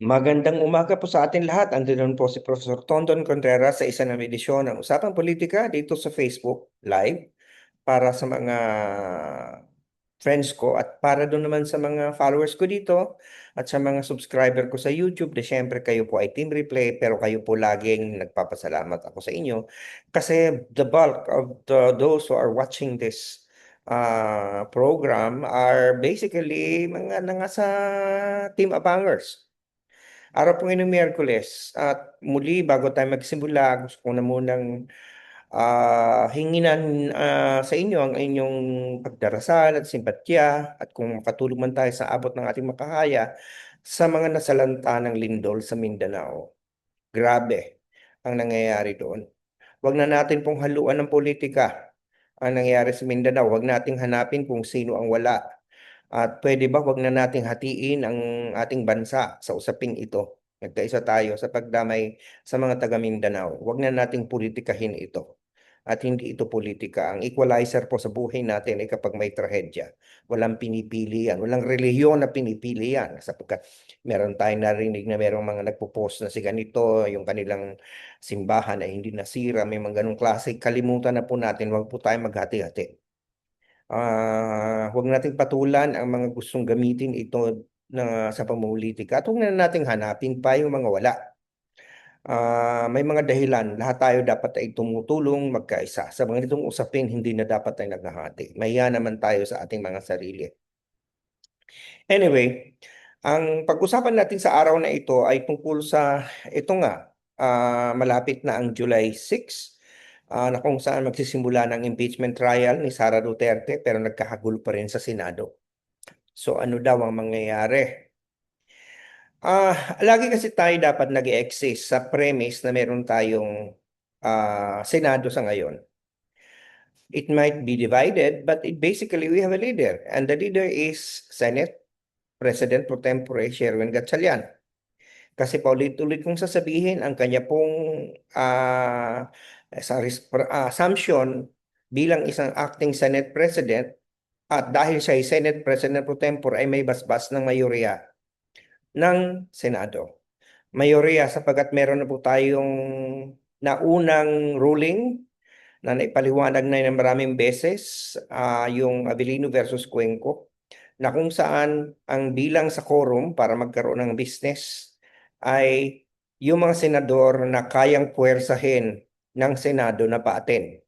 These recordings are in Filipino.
Magandang umaga po sa atin lahat. Andun po si Professor Tondon Contreras sa isa na edisyon ng Usapang Politika dito sa Facebook Live para sa mga friends ko at para doon naman sa mga followers ko dito at sa mga subscriber ko sa YouTube na syempre kayo po ay Team Replay pero kayo po laging nagpapasalamat ako sa inyo kasi the bulk of those who are watching this program are basically mga nasa Team Abangers. Araw po ngayon ng Miyerkules at muli bago tayo magsimula, gusto ko na munang hinginan sa inyo ang inyong pagdarasal at simpatya at kung makatulong man tayo sa abot ng ating makakaya sa mga nasalanta ng lindol sa Mindanao. Grabe ang nangyayari doon. Huwag na natin pong haluan ng politika ang nangyayari sa Mindanao. Huwag nating hanapin kung sino ang wala. At pwede ba wag na nating hatiin ang ating bansa sa usaping ito? Nagkaisa tayo sa pagdamay sa mga taga Mindanao. Huwag na nating politikahin ito. At hindi ito politika. Ang equalizer po sa buhay natin ay kapag may trahedya. Walang pinipili yan. Walang relihiyon na pinipili yan. Sapagkat meron tayong narinig na merong mga nagpo-post na si ganito, yung kanilang simbahan ay hindi nasira. May mga ganong klase. Kalimutan na po natin. Huwag po tayo maghati-hati. Huwag nating patulan ang mga gustong gamitin ito sa pamumulitika at huwag na nating hanapin pa yung mga wala. May mga dahilan. Lahat tayo dapat ay tumutulong magkaisa. Sa mga itong usapin, hindi na dapat tayo naghahati. Mahiya naman tayo sa ating mga sarili. Anyway, ang pag-usapan natin sa araw na ito ay tungkol sa ito nga, malapit na ang July 6, na kung saan magsisimula ng impeachment trial ni Sara Duterte pero nagkakagulo pa rin sa Senado. So ano daw ang mangyayari? Lagi kasi tayo dapat nag-exist sa premise na meron tayong Senado sa ngayon. It might be divided, but basically we have a leader. And the leader is Senate President Pro Tempore Sherwin Gatchalian. Kasi paulit-ulit kong sasabihin ang kanya pong assumption bilang isang acting Senate President at dahil siya ay Senate President Pro Tempore ay may basbas ng mayorya ng Senado. Mayorya sapagat meron na po tayong naunang ruling na naipaliwanag na ng maraming beses, yung Avellino versus Cuenco, na kung saan ang bilang sa quorum para magkaroon ng business ay yung mga senador na kayang puwersahin ng Senado na paaten.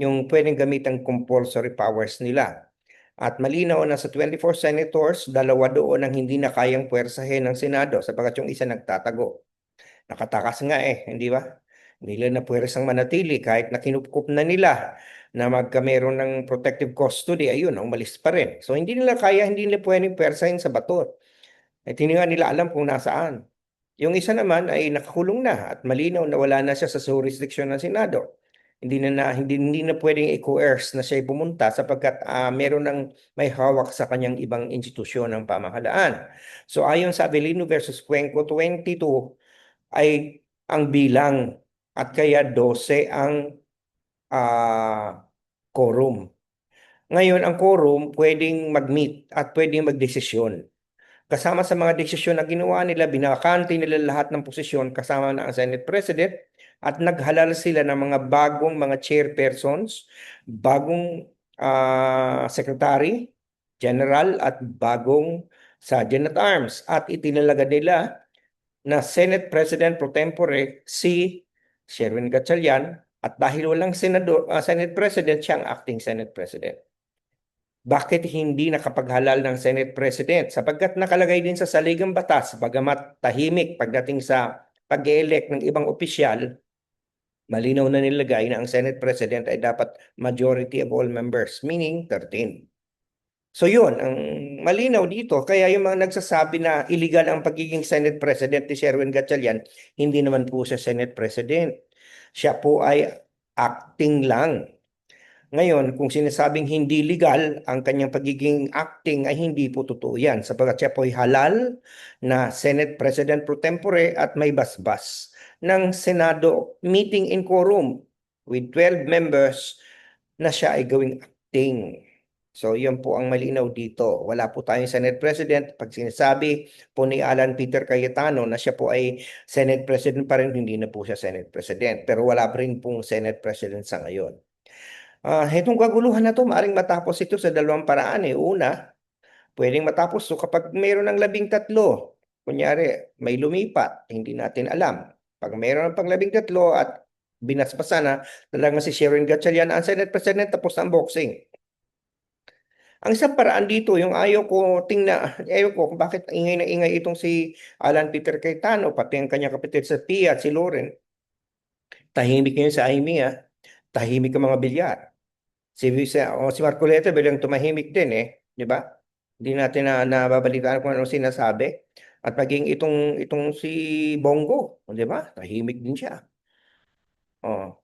Yung pwedeng gamitan compulsory powers nila. At malinaw na sa 24 senators, dalawa doon ang hindi na kayang puwersahin ng Senado sapagkat yung isa nagtatago. Nakatakas nga hindi ba? Hindi nila na puwersang manatili kahit na kinupkup na nila na magkameron ng protective custody, ayun, umalis pa rin. So hindi nila kaya, hindi nila pwedeng puwersahin sa bato. At hindi nga nila alam kung nasaan. Yung isa naman ay nakakulong na at malinaw na wala na siya sa jurisdiction ng Senado. Hindi na pwedeng i-coerce na siya pumunta sapagkat meron ng may hawak sa kanyang ibang institusyon ng pamahalaan. So ayon sa Avellino versus Cuenco 22 ay ang bilang at kaya 12 ang quorum. Ngayon, ang quorum pwedeng mag-meet at pwedeng magdesisyon. Kasama sa mga desisyon na ginawa nila, binakante nila lahat ng posisyon kasama na ang Senate President at naghalal sila ng mga bagong mga chairpersons, bagong secretary, general at bagong sergeant at arms. At itinalaga nila na Senate President pro tempore si Sherwin Gatchalian at dahil walang Senate President, siya ang acting Senate President. Bakit hindi nakapaghalal ng Senate President? Sapagkat nakalagay din sa saligang batas, bagamat tahimik pagdating sa pag-elect ng ibang opisyal, malinaw na nilagay na ang Senate President ay dapat majority of all members, meaning 13. So yun, ang malinaw dito, kaya yung mga nagsasabi na illegal ang pagiging Senate President ni Sherwin Gatchalian, hindi naman po siya Senate President. Siya po ay acting lang. Ngayon, kung sinasabing hindi legal ang kanyang pagiging acting ay hindi po totoo yan sapagkat siya po ay halal na Senate President pro tempore at may basbas ng Senado meeting in quorum with 12 members na siya ay gawing acting. So, yun po ang malinaw dito. Wala po tayong Senate President. Pag sinasabi po ni Alan Peter Cayetano na siya po ay Senate President pa rin, hindi na po siya Senate President. Pero wala pa rin pong Senate President sa ngayon. Itong kaguluhan na to, maaaring matapos ito sa dalawang paraan eh. Una, pwedeng matapos so kapag mayroon ng 13, kunyari may lumipat, hindi natin alam. Pag mayroon ng pang-13 at binasbasa na, talagang si Sharon Gatchalian ang Senate President, tapos ang boxing. Ang isang paraan dito, yung ayaw ko kung bakit ingay na ingay itong si Alan Peter Cayetano, pati ang kanyang kapatid sa PIA at si Loren. Tahimik yun sa IMEA, tahimik ang mga bilyar. Si Marcoleta bilang tumahimik din eh, di ba? Hindi natin nababalitaan kung anong sinasabi. At maging itong si Bongo, di ba? Tahimik din siya. Oh.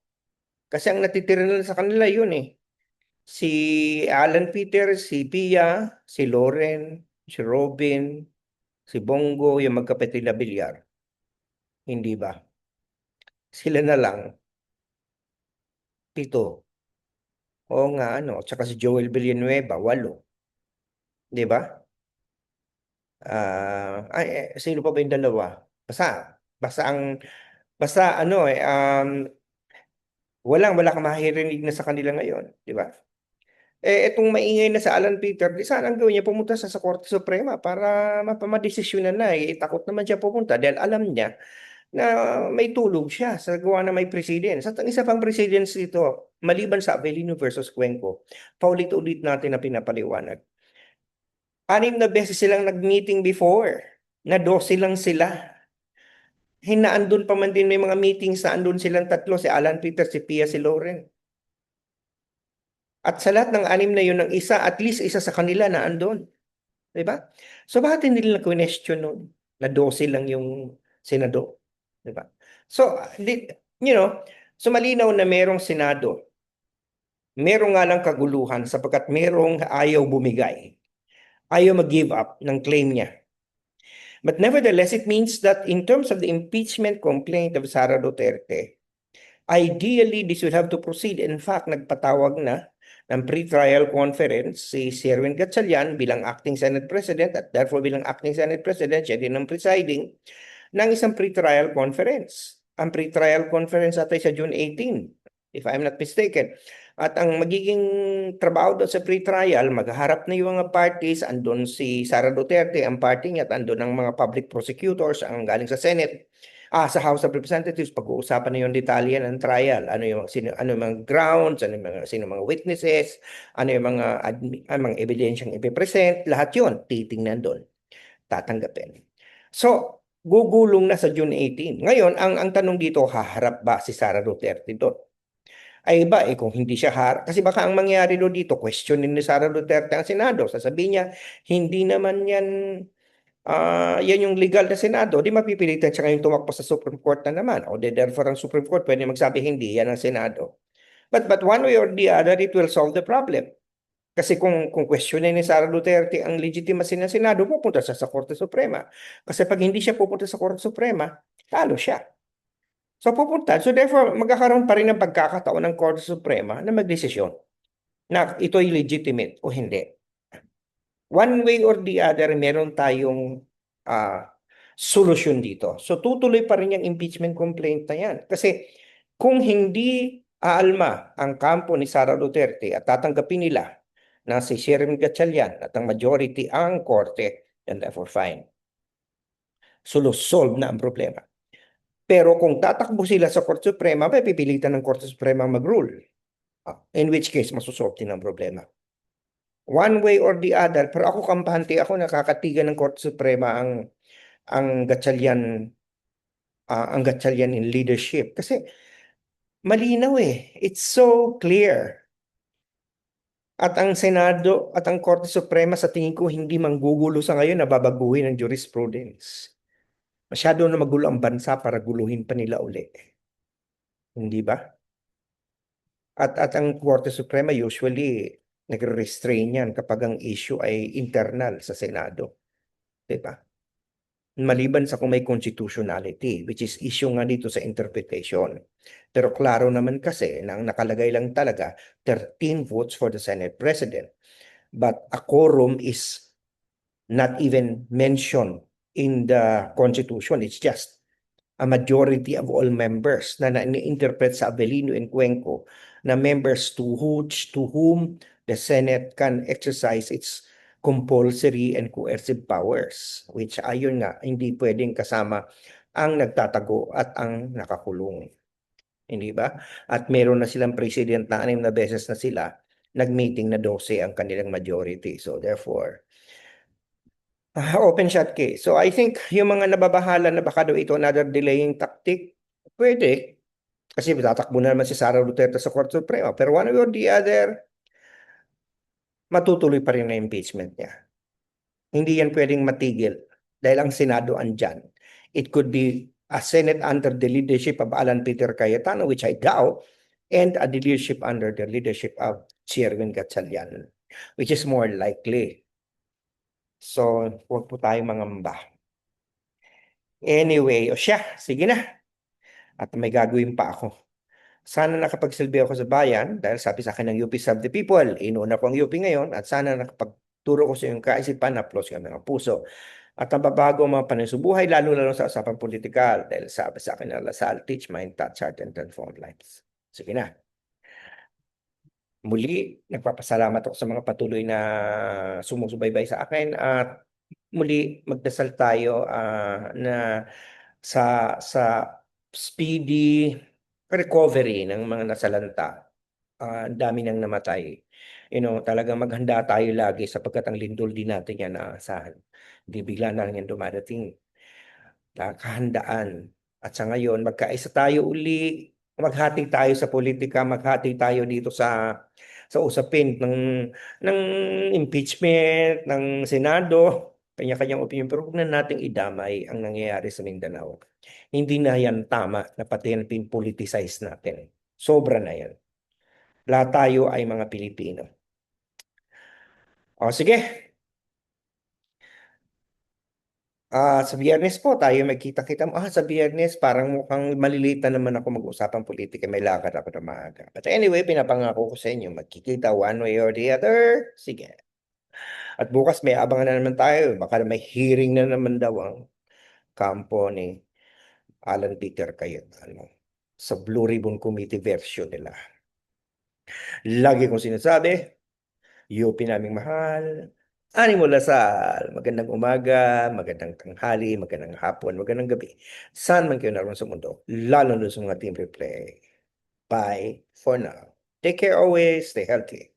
Kasi ang natitira na sa kanila yun eh. Si Alan Peter, si Pia, si Loren, si Robin, si Bongo, yung magkapatid na bilyar. Hindi ba? Sila na lang. Pito. Oo nga, ano. Tsaka si Joel Villanueva, 8. Di ba? Sino pa ba yung dalawa? Basta, basta ang, basta ano eh, wala kang mahirinig na sa kanila ngayon. Di ba? Itong maingay na sa Alan Peter, di sana ang gawin niya pumunta sa Korte Suprema para mapamadesisyonan na eh. Takot naman siya pupunta dahil alam niya na may tulog siya sa gawa na may presidents. At ang isa pang presidents dito, maliban sa Avellino versus Cuenco, paulit-ulit natin na pinapaliwanag. 6 na beses silang nag-meeting before, na 12 lang sila. Hinaandun pa man din may mga meetings na andun silang tatlo, si Alan Peter, si Pia, si Loren. At sa lahat ng 6 na yun, ng isa, at least isa sa kanila na andun. Diba? So bakit hindi nila question nun? Na 12 lang yung senador. Diba? So, so malinaw na merong Senado. Merong nga lang kaguluhan sapagkat merong ayaw bumigay. Ayaw mag-give up ng claim niya. But nevertheless, it means that in terms of the impeachment complaint of Sara Duterte, ideally, this will have to proceed. In fact, nagpatawag na ng pre-trial conference si Sherwin Gatchalian bilang acting Senate President at therefore bilang acting Senate President, siya din ang presiding ng isang pre-trial conference. Ang pre-trial conference natin sa June 18, if I'm not mistaken. At ang magiging trabaho doon sa pre-trial, maghaharap na yung mga parties, andun si Sara Duterte, ang party niya, at andun ang mga public prosecutors, ang galing sa Senate. Sa House of Representatives, pag-uusapan na yung detalye ng trial. Ano yung mga grounds, sino mga witnesses, ano yung mga ebidensyang ipipresent, lahat yun, titingnan doon, tatanggapin. So, gugulong na sa June 18. Ngayon, ang tanong dito, haharap ba si Sara Duterte doon? Ay iba kung hindi siya kasi baka ang mangyari dito, questionin ni Sara Duterte ang Senado. Sasabihin niya, hindi naman yan yung legal na Senado, di mapipilitan siya ngayon tumakbo sa Supreme Court na naman. O therefore ang Supreme Court pwede magsabi hindi, yan ang Senado. But one way or the other, it will solve the problem. Kasi kung questionin ni Sara Duterte ang legitimacy ng Senado, pupunta siya sa Korte Suprema. Kasi pag hindi siya pupunta sa Korte Suprema, talo siya. So pupunta. So therefore, magkakaroon pa rin ng pagkakataon ng Korte Suprema na magdesisyon na ito'y legitimate o hindi. One way or the other, meron tayong solusyon dito. So tutuloy pa rin yung impeachment complaint na yan. Kasi kung hindi aalma ang kampo ni Sara Duterte at tatanggapin nila na si Sherwin Gatchalian at ang majority ang korte, and therefore fine. Solve na ang problema. Pero kung tatakbo sila sa Korte Suprema, may pipilitan ng Korte Suprema mag-rule. In which case, masosolve din ang problema. One way or the other, pero ako kampante ako, nakakatigan ng Korte Suprema ang Gatchalian in leadership. Kasi malinaw It's so clear. At ang Senado at ang Korte Suprema sa tingin ko hindi manggugulo sa ngayon na babaguhin ng jurisprudence. Masyado na magulo ang bansa para guluhin pa nila uli. Hindi ba? At ang Korte Suprema usually nagre-restrain yan kapag ang issue ay internal sa Senado. Diba? Maliban sa kung may constitutionality, which is issue nga dito sa interpretation. Pero klaro naman kasi na ang nakalagay lang talaga 13 votes for the Senate President. but a quorum is not even mentioned in the Constitution. It's just a majority of all members na na-interpret sa Avellino and Cuenco na members to whom the Senate can exercise its compulsory and coercive powers, which ayon nga, hindi pwedeng kasama ang nagtatago at ang nakakulong. Hindi ba? At meron na silang president na 6 na beses na sila nag-meeting na 12 ang kanilang majority. So therefore, open shot case. So I think yung mga nababahala na baka daw ito another delaying tactic, pwede. Kasi tatakbo na naman si Sara Duterte sa Korte Suprema. Pero one way or the other, matutuloy pa rin na impeachment niya. Hindi yan pwedeng matigil dahil ang Senado andyan. It could be a Senate under the leadership of Alan Peter Cayetano, which I doubt, and a leadership under the leadership of Sherwin Gatchalian, which is more likely. So, huwag po tayong mangamba. Anyway, o siya, sige na. At may gagawin pa ako. Sana nakapagsilbi ako sa bayan dahil sabi sa akin ng UP Serve the People, inuuna ko ang UP ngayon at sana nakapagturo ko sa iyong kaisipan na plus ng mga puso. At nababago ang mga panisubuhay, lalo-lalo sa usapang politikal dahil sabi sa akin ng Lasal, teach, mind, touch, heart, and transform lives. Sige na. Muli, nagpapasalamat ako sa mga patuloy na sumusubaybay sa akin at muli magdasal tayo na sa speedy recovery ng mga nasalanta. Ang dami nang namatay. Talagang maghanda tayo lagi sapagkat ang lindol din natin yan naasahan. Hindi bigla na lang yan dumadating. Kahandaan. At sa ngayon, magkaisa tayo uli. Maghati tayo sa politika, maghati tayo dito sa usapin ng impeachment, ng Senado, kanya-kanyang opinion. Pero huwag na nating idamay ang nangyayari sa Mindanao. Hindi na yan tama na pati yan pin-politicize natin. Sobra na yan. Lahat tayo ay mga Pilipino. O sige, sa Biyernes po tayo magkita-kita. Sa Biyernes parang mukhang maliliit na naman ako mag-usapang politika. May lakad ako na maaga. But anyway, pinapangako ko sa inyo, magkikita one way or the other. Sige. At bukas may abangan na naman tayo. Baka may hearing na naman daw ang kampo ni Alan Peter Cayetano sa Blue Ribbon Committee version nila. Lagi kong sinasabi, UP naming mahal, Animo Lasal, magandang umaga, magandang tanghali, magandang hapon, magandang gabi. Saan man kayo naroon sa mundo, lalo na sa mga team replay. Bye for now. Take care always, stay healthy.